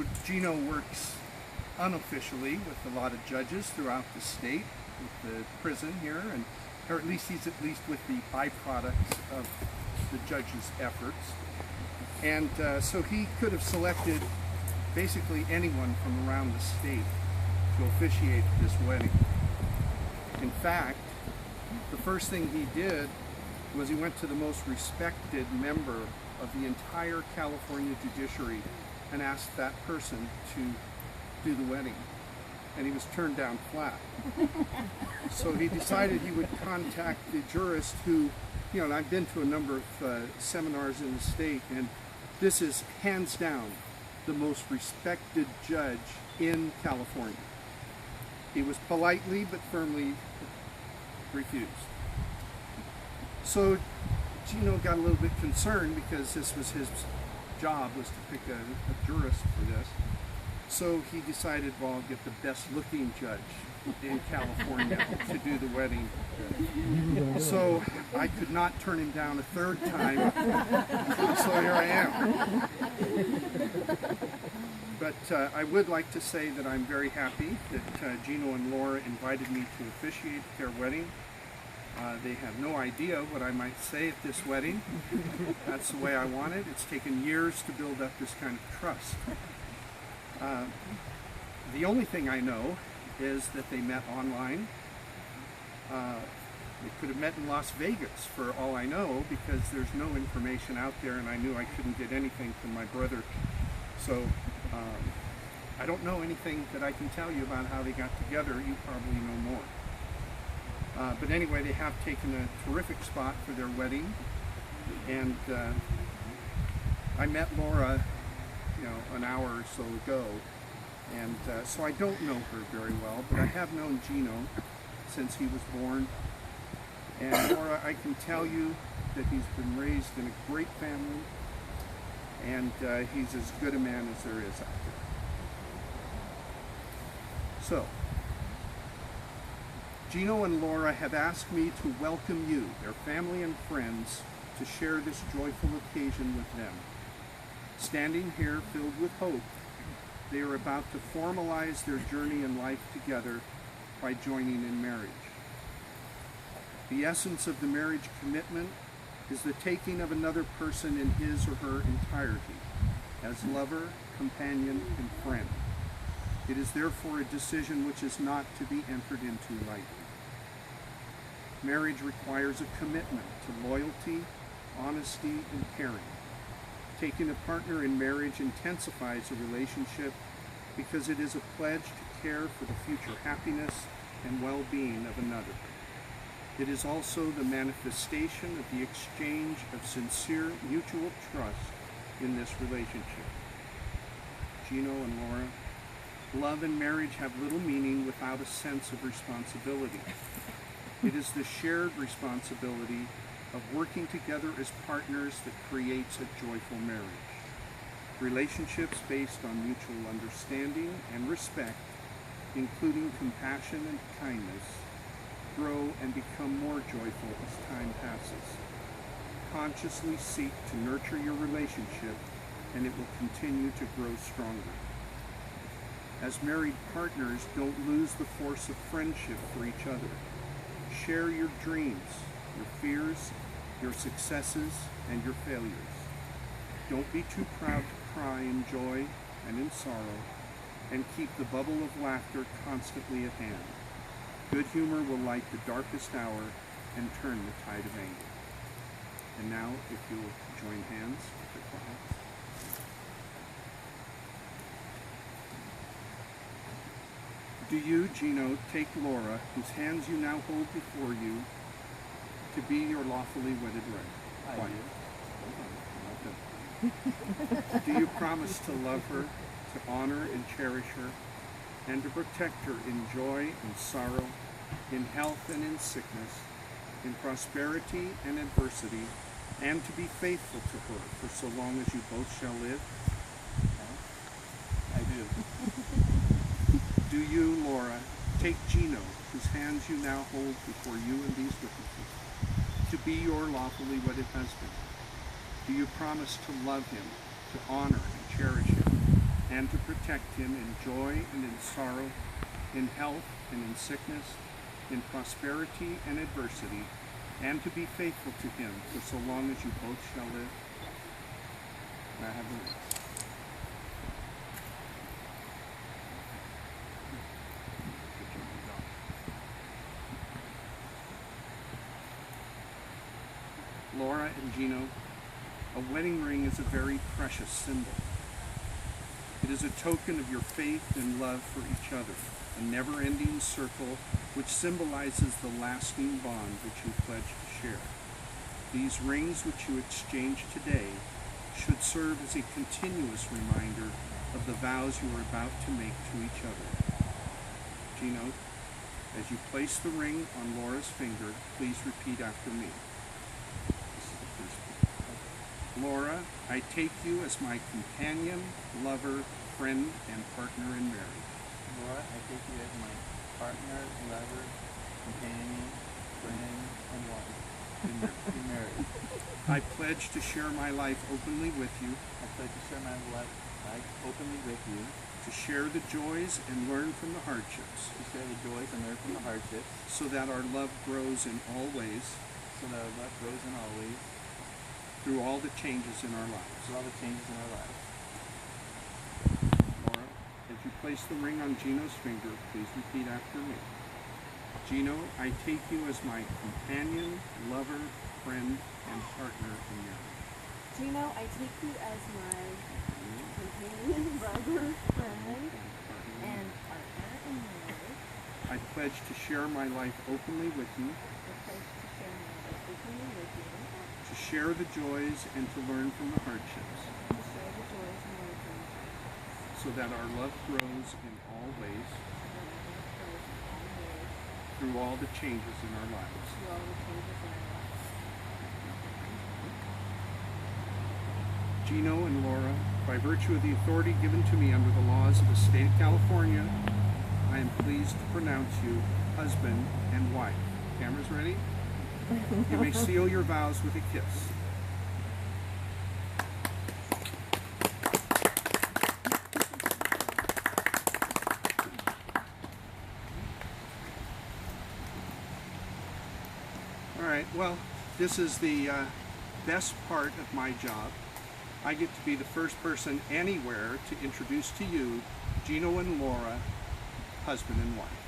So Gino works unofficially with a lot of judges throughout the state, with the prison here, and or at least he's with the byproducts of the judge's efforts. And so he could have selected basically anyone from around the state to officiate this wedding. In fact, the first thing he did was he went to the most respected member of the entire California judiciary and asked that person to do the wedding. And he was turned down flat. So he decided he would contact the jurist who, and I've been to a number of seminars in the state, and this is hands down the most respected judge in California. He was politely but firmly refused. So Gino got a little bit concerned because this was his job, was to pick a jurist for this. So he decided, well, I'll get the best looking judge in California to do the wedding. So I could not turn him down a third time, so here I am. But I would like to say that I'm very happy that Gino and Laura invited me to officiate their wedding. They have no idea what I might say at this wedding. That's the way I want it. It's taken years to build up this kind of trust. The only thing I know is that they met online. They could have met in Las Vegas for all I know, because there's no information out there, and I knew I couldn't get anything from my brother. So I don't know anything that I can tell you about how they got together. You probably know more. But anyway, they have taken a terrific spot for their wedding, and I met Laura, an hour or so ago, and so I don't know her very well, but I have known Gino since he was born. And Laura, I can tell you that he's been raised in a great family, and he's as good a man as there is out there. So, Gino and Laura have asked me to welcome you, their family and friends, to share this joyful occasion with them. Standing here filled with hope, they are about to formalize their journey in life together by joining in marriage. The essence of the marriage commitment is the taking of another person in his or her entirety, as lover, companion, and friend. It is therefore a decision which is not to be entered into lightly. Marriage requires a commitment to loyalty, honesty, and caring. Taking a partner in marriage intensifies a relationship because it is a pledge to care for the future happiness and well-being of another. It is also the manifestation of the exchange of sincere mutual trust in this relationship. Gino and Laura, love and marriage have little meaning without a sense of responsibility. It is the shared responsibility of working together as partners that creates a joyful marriage. Relationships based on mutual understanding and respect, including compassion and kindness, grow and become more joyful as time passes. Consciously seek to nurture your relationship, and it will continue to grow stronger. As married partners, don't lose the force of friendship for each other. Share your dreams, your fears, your successes, and your failures. Don't be too proud to cry in joy and in sorrow, and keep the bubble of laughter constantly at hand. Good humor will light the darkest hour and turn the tide of anger. And now, if you'll join hands with the choir. Do you, Gino, take Laura, whose hands you now hold before you, to be your lawfully wedded wife? I do. Do you promise to love her, to honor and cherish her, and to protect her in joy and sorrow, in health and in sickness, in prosperity and adversity, and to be faithful to her for so long as you both shall live? I do. Do you, Laura, take Gino, whose hands you now hold before you and these witnesses, to be your lawfully wedded husband? Do you promise to love him, to honor and cherish him, and and to protect him in joy and in sorrow, in health and in sickness, in prosperity and adversity, and to be faithful to him for so long as you both shall live. May I have the ring? Laura and Gino, a wedding ring is a very precious symbol. It is a token of your faith and love for each other, a never-ending circle which symbolizes the lasting bond which you pledge to share. These rings which you exchange today should serve as a continuous reminder of the vows you are about to make to each other. Gino, as you place the ring on Laura's finger, please repeat after me. Laura, I take you as my companion, lover, friend, and partner in marriage. Laura, I take you as my partner, lover, companion, friend, and wife in marriage. I pledge to share my life openly with you, I pledge to share my life openly with you, to share the joys and learn from the hardships, to share the joys and learn from the hardships, so that our love grows in all ways, so that our love grows in all ways, through all the changes in our lives. through all the changes in our lives. Laura, as you place the ring on Gino's finger, please repeat after me. Gino, I take you as my companion, lover, friend, and partner in marriage. Gino, I take you as my companion, brother, friend, and partner in marriage. I pledge to share my life openly with you, I pledge to share my life openly with you, to share the joys and to learn from the hardships, to share the joys and learn from the hardships, so that our love grows in all ways, so that our love grows in all ways, through all the changes in our lives. through all the changes in our lives. Gino and Laura, by virtue of the authority given to me under the laws of the state of California, I am pleased to pronounce you husband and wife. Cameras ready? You may seal your vows with a kiss. All right, well, this is the best part of my job. I get to be the first person anywhere to introduce to you Gino and Laura, husband and wife.